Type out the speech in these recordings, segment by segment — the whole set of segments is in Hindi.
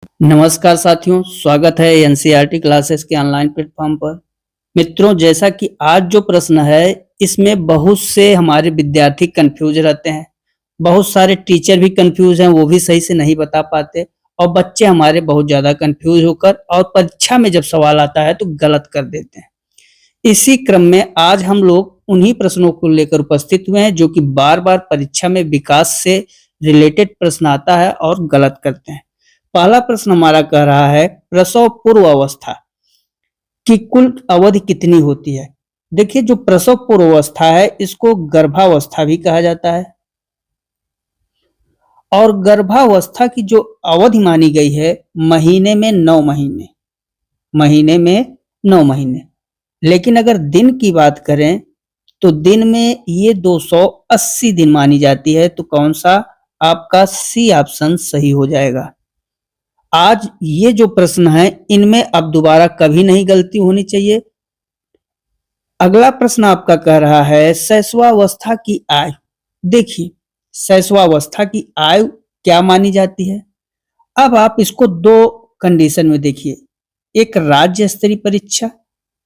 नमस्कार साथियों, स्वागत है एनसीईआरटी क्लासेस के ऑनलाइन प्लेटफॉर्म पर। मित्रों, जैसा कि आज जो प्रश्न है, इसमें बहुत से हमारे विद्यार्थी कंफ्यूज रहते हैं। बहुत सारे टीचर भी कंफ्यूज हैं, वो भी सही से नहीं बता पाते और बच्चे हमारे बहुत ज़्यादा कंफ्यूज होकर और परीक्षा में जब सवाल आता है तो गलत कर देते हैं। इसी क्रम में आज हम लोग उन्हीं प्रश्नों को लेकर उपस्थित हुए हैं जो कि बार-बार परीक्षा में विकास से रिलेटेड प्रश्न आता है और गलत करते हैं। पहला प्रश्न हमारा कह रहा है, प्रसव पूर्व अवस्था की कुल अवधि कितनी होती है? देखिए, जो प्रसव पूर्व अवस्था है इसको गर्भावस्था भी कहा जाता है और गर्भावस्था की जो अवधि मानी गई है महीने में 9 महीने, महीने में 9 महीने। लेकिन अगर दिन की बात करें तो दिन में ये 280 दिन मानी जाती है। तो कौन सा? आपका सी ऑप्शन सही हो जाएगा। आज ये जो प्रश्न है इनमें अब दोबारा कभी नहीं गलती होनी चाहिए। अगला प्रश्न आपका कह रहा है शैशवावस्था की आयु। देखिए, शैशवावस्था की आयु क्या मानी जाती है? अब आप इसको दो कंडीशन में देखिए। एक राज्य स्तरीय परीक्षा,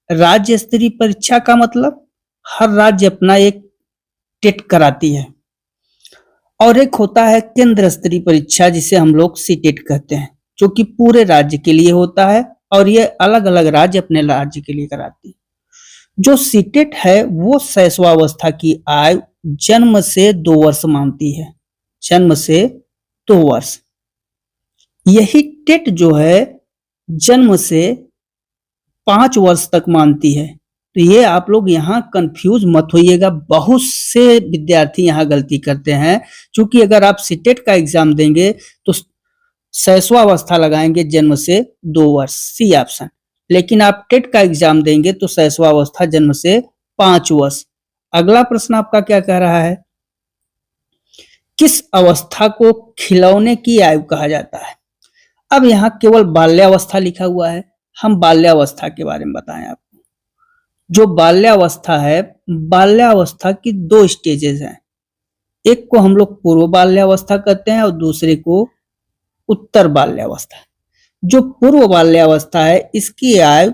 राज्य स्तरीय परीक्षा का मतलब हर राज्य अपना एक टेट कराती है, और एक होता है केंद्र स्तरीय परीक्षा जिसे हम लोग सीटेट कहते हैं, जो कि पूरे राज्य के लिए होता है और ये अलग अलग राज्य अपने राज्य के लिए कराती है। जो सीटेट है वो शैशवावस्था की आयु जन्म से 2 वर्ष मानती है, जन्म से 2 वर्ष। यही टेट जो है जन्म से 5 वर्ष तक मानती है। तो ये आप लोग यहाँ कंफ्यूज मत होइएगा, बहुत से विद्यार्थी यहाँ गलती करते हैं। क्योंकि अगर आप सीटेट का एग्जाम देंगे तो शैशवावस्था लगाएंगे जन्म से 2 वर्ष, सी ऑप्शन। लेकिन आप टेट का एग्जाम देंगे तो शैशवावस्था जन्म से 5 वर्ष। अगला प्रश्न आपका क्या कह रहा है, किस अवस्था को खिलौने की आयु कहा जाता है? अब यहाँ केवल बाल्यावस्था लिखा हुआ है, हम बाल्यावस्था के बारे में बताएं आपको। जो बाल्यावस्था है, बाल्यावस्था की 2 स्टेजेस हैं। एक को हम लोग पूर्व बाल्यावस्था कहते हैं और दूसरे को उत्तर बाल्यावस्था। जो पूर्व बाल्यावस्था है इसकी आयु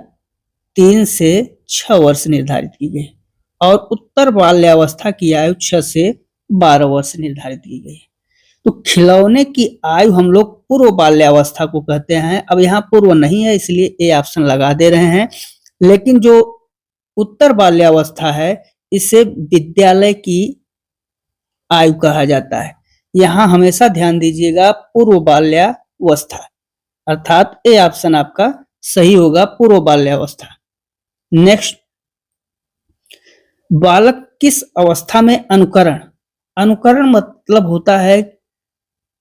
3 से 6 वर्ष निर्धारित की गई और उत्तर बाल्यावस्था की आयु 6 से 12 वर्ष निर्धारित की गई। तो खिलौने की आयु हम लोग पूर्व बाल्यावस्था को कहते हैं। अब यहाँ पूर्व नहीं है इसलिए ए ऑप्शन लगा दे रहे हैं। लेकिन जो उत्तर बाल्यावस्था है इसे विद्यालय की आयु कहा जाता है। यहाँ हमेशा ध्यान दीजिएगा पूर्व बाल्यावस्था, अर्थात ए ऑप्शन आपका सही होगा, पूर्व बाल्यावस्था। नेक्स्ट, बालक किस अवस्था में अनुकरण? अनुकरण मतलब होता है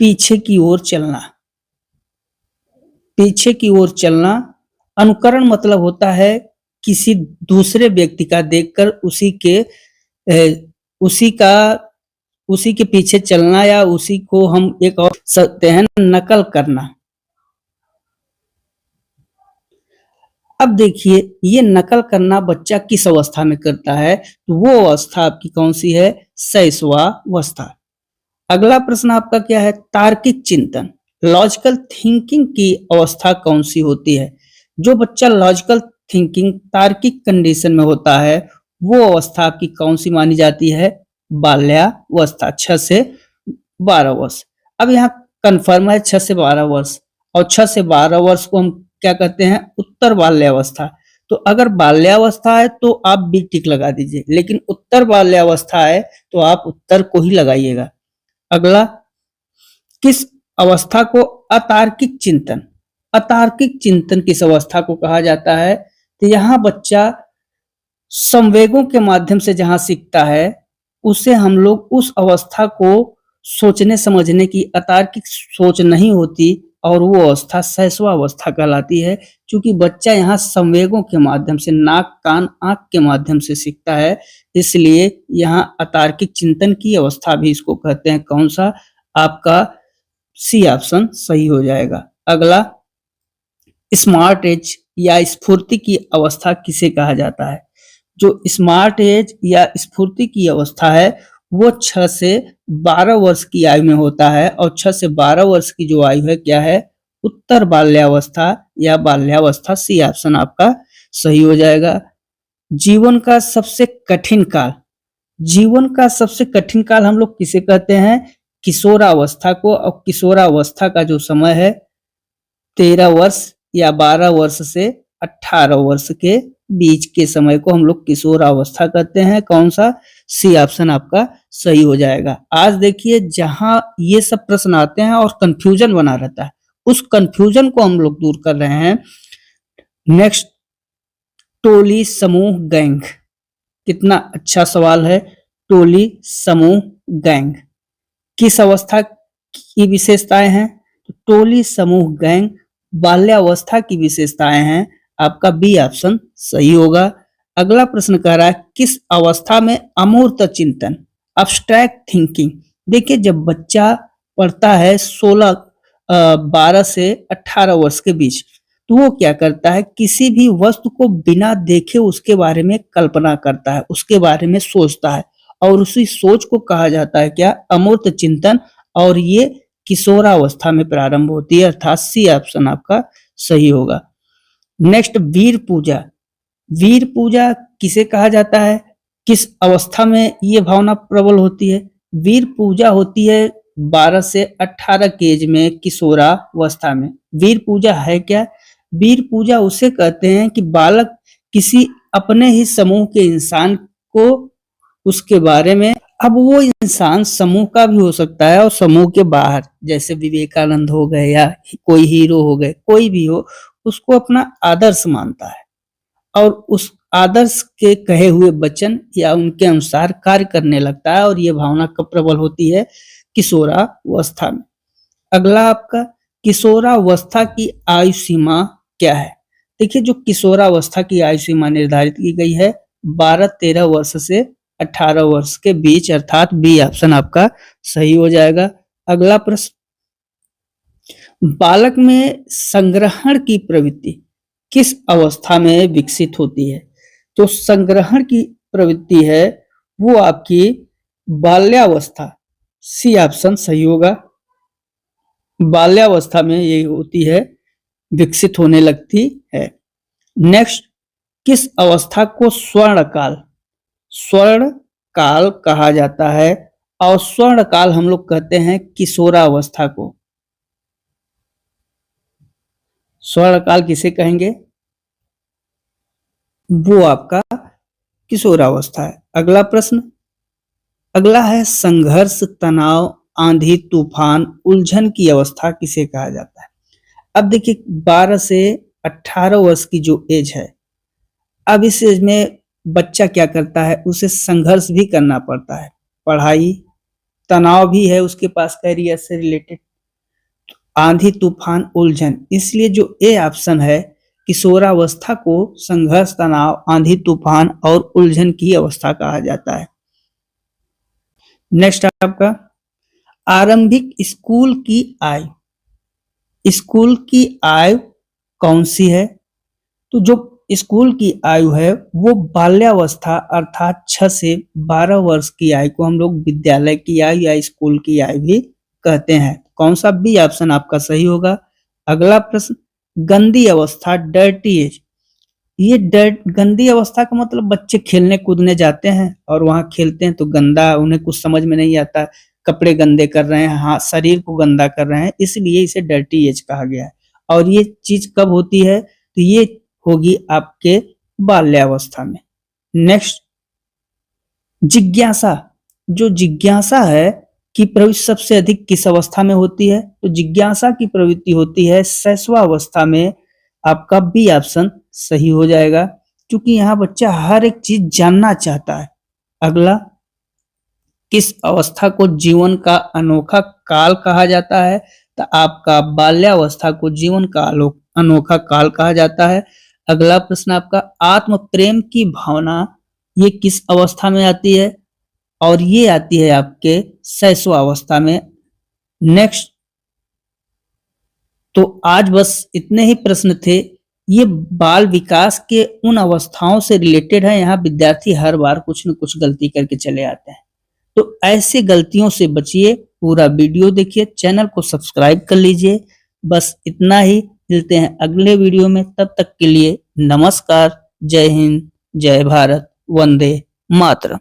पीछे की ओर चलना, पीछे की ओर चलना। अनुकरण मतलब होता है किसी दूसरे व्यक्ति का देखकर उसी के पीछे चलना, या उसी को हम एक और सकते हैं नकल करना। अब देखिए, ये नकल करना बच्चा किस अवस्था में करता है? तो वो अवस्था आपकी कौन सी है? शैशवावस्था। अगला प्रश्न आपका क्या है, तार्किक चिंतन, लॉजिकल थिंकिंग की अवस्था कौन सी होती है? जो बच्चा लॉजिकल थिंकिंग तार्किक कंडीशन में होता है वो अवस्था आपकी कौन सी मानी जाती है? बाल्यावस्था, 6 से 12 वर्ष। अब यहाँ कंफर्म है 6 से 12 वर्ष, और 6 से 12 वर्ष को हम क्या कहते हैं? उत्तर बाल्यावस्था। तो अगर बाल्यावस्था है तो आप बी टिक लगा दीजिए, लेकिन उत्तर बाल्यावस्था है तो आप उत्तर को ही लगाइएगा। अगला, किस अवस्था को अतार्किक चिंतन, अतार्किक चिंतन किस अवस्था को कहा जाता है? तो यहाँ बच्चा संवेगों के माध्यम से जहां सीखता है उसे हम लोग उस अवस्था को सोचने समझने की अतार्किक सोच नहीं होती और वो अवस्था शैशवावस्था कहलाती है। क्योंकि बच्चा यहाँ संवेगों के माध्यम से, नाक कान आंख के माध्यम से सीखता है, इसलिए यहाँ अतार्किक चिंतन की अवस्था भी इसको कहते हैं। कौन सा? आपका सी ऑप्शन सही हो जाएगा। अगला, स्मार्ट एज या स्फूर्ति की अवस्था किसे कहा जाता है? जो स्मार्ट एज या स्फूर्ति की अवस्था है वो 6 से 12 वर्ष की आयु में होता है, और 6 से 12 वर्ष की जो आयु है क्या है? उत्तर बाल्यावस्था या बाल्यावस्था, सी ऑप्शन आपका सही हो जाएगा। जीवन का सबसे कठिन काल, जीवन का सबसे कठिन काल हम लोग किसे कहते हैं? किशोरावस्था को। और किशोरावस्था का जो समय है 13 वर्ष या 12 वर्ष से 18 वर्ष के बीच के समय को हम लोग किशोरावस्था कहते हैं। कौन सा? सी ऑप्शन आपका सही हो जाएगा। आज देखिए जहां ये सब प्रश्न आते हैं और कंफ्यूजन बना रहता है, उस कंफ्यूजन को हम लोग दूर कर रहे हैं। नेक्स्ट, टोली समूह गैंग, कितना अच्छा सवाल है। टोली समूह गैंग किस अवस्था की विशेषताएं हैं? तो टोली समूह गैंग बाल्यावस्था की विशेषताएं हैं। आपका बी ऑप्शन सही होगा। अगला प्रश्न कह रहा है किस अवस्था में अमूर्त चिंतन, अब्स्ट्रैक्ट थिंकिंग। देखिए जब बच्चा पढ़ता है 12 से 18 वर्ष के बीच, तो वो क्या करता है? किसी भी वस्तु को बिना देखे उसके बारे में कल्पना करता है, उसके बारे में सोचता है, और उसी सोच को कहा जाता है क्या? अमूर्त चिंतन। और ये किशोरावस्था में प्रारंभ होती है, अर्थात सी ऑप्शन आपका सही होगा। नेक्स्ट, वीर पूजा। वीर पूजा किसे कहा जाता है? किस अवस्था में ये भावना प्रबल होती है? वीर पूजा होती है 12 से 18 के एज में, किशोरावस्था में। वीर पूजा है क्या? वीर पूजा उसे कहते हैं कि बालक किसी अपने ही समूह के इंसान को, उसके बारे में, अब वो इंसान समूह का भी हो सकता है और समूह के बाहर, जैसे विवेकानंद हो गए या कोई हीरो हो गए, कोई भी हो, उसको अपना आदर्श मानता है और उस आदर्श के कहे हुए वचन या उनके अनुसार कार्य करने लगता है, और ये भावना कब प्रबल होती है? किशोरावस्था में। अगला आपका, किशोरावस्था की आयु सीमा क्या है? देखिए जो किशोरावस्था की आयु सीमा निर्धारित की गई है 12-13 वर्ष से 18 वर्ष के बीच, अर्थात बी ऑप्शन आपका सही हो जाएगा। अगला प्रश्न, बालक में संग्रहण की प्रवृत्ति किस अवस्था में विकसित होती है? तो संग्रहण की प्रवृत्ति है वो आपकी बाल्यावस्था, सी ऑप्शन सही होगा। बाल्यावस्था में ये होती है, विकसित होने लगती है। नेक्स्ट, किस अवस्था को स्वर्ण काल, स्वर्ण काल कहा जाता है? और स्वर्ण काल हम लोग कहते हैं किशोरावस्था को। स्वर्ण काल किसे कहेंगे? वो आपका किशोरावस्था है। अगला प्रश्न, अगला है संघर्ष, तनाव, आंधी, तूफान, उलझन की अवस्था किसे कहा जाता है? अब देखिए 12 से 18 वर्ष की जो एज है, अब इस एज में बच्चा क्या करता है? उसे संघर्ष भी करना पड़ता है, पढ़ाई, तनाव भी है उसके पास कैरियर से रिलेटेड, आंधी, तूफान, उलझन। इसलिए जो ए ऑप्शन है, किशोरावस्था को संघर्ष, तनाव, आंधी, तूफान और उलझन की अवस्था कहा जाता है। नेक्स्ट आपका, आरंभिक स्कूल की आयु, स्कूल की आयु कौन सी है? तो जो स्कूल की आयु है वो बाल्यावस्था, अर्थात 6 से 12 वर्ष की आयु को हम लोग विद्यालय की आयु या स्कूल की आयु भी कहते हैं। कौन सा? बी ऑप्शन आपका सही होगा। अगला प्रश्न, गंदी अवस्था, डर्टी एज। ये गंदी अवस्था का मतलब बच्चे खेलने कूदने जाते हैं और वहां खेलते हैं तो गंदा, उन्हें कुछ समझ में नहीं आता, कपड़े गंदे कर रहे हैं, हाँ शरीर को गंदा कर रहे हैं, इसलिए इसे डर्टी एज कहा गया है। और ये चीज कब होती है? तो ये होगी आपके बाल्यावस्था में। नेक्स्ट, जिज्ञासा। जो जिज्ञासा है की प्रवृत्ति सबसे अधिक किस अवस्था में होती है? तो जिज्ञासा की प्रवृत्ति होती है शैशवावस्था में। आपका बी ऑप्शन सही हो जाएगा, क्योंकि यहाँ बच्चा हर एक चीज जानना चाहता है। अगला, किस अवस्था को जीवन का अनोखा काल कहा जाता है? तो आपका बाल्यावस्था को जीवन का अनोखा काल कहा जाता है। अगला प्रश्न आपका, आत्म प्रेम की भावना ये किस अवस्था में आती है? और ये आती है आपके शैशवावस्था में। नेक्स्ट, तो आज बस इतने ही प्रश्न थे। ये बाल विकास के उन अवस्थाओं से रिलेटेड है, यहाँ विद्यार्थी हर बार कुछ न कुछ गलती करके चले आते हैं, तो ऐसे गलतियों से बचिए। पूरा वीडियो देखिए, चैनल को सब्सक्राइब कर लीजिए। बस इतना ही, मिलते हैं अगले वीडियो में, तब तक के लिए नमस्कार, जय हिंद, जय भारत, वंदे मातरम।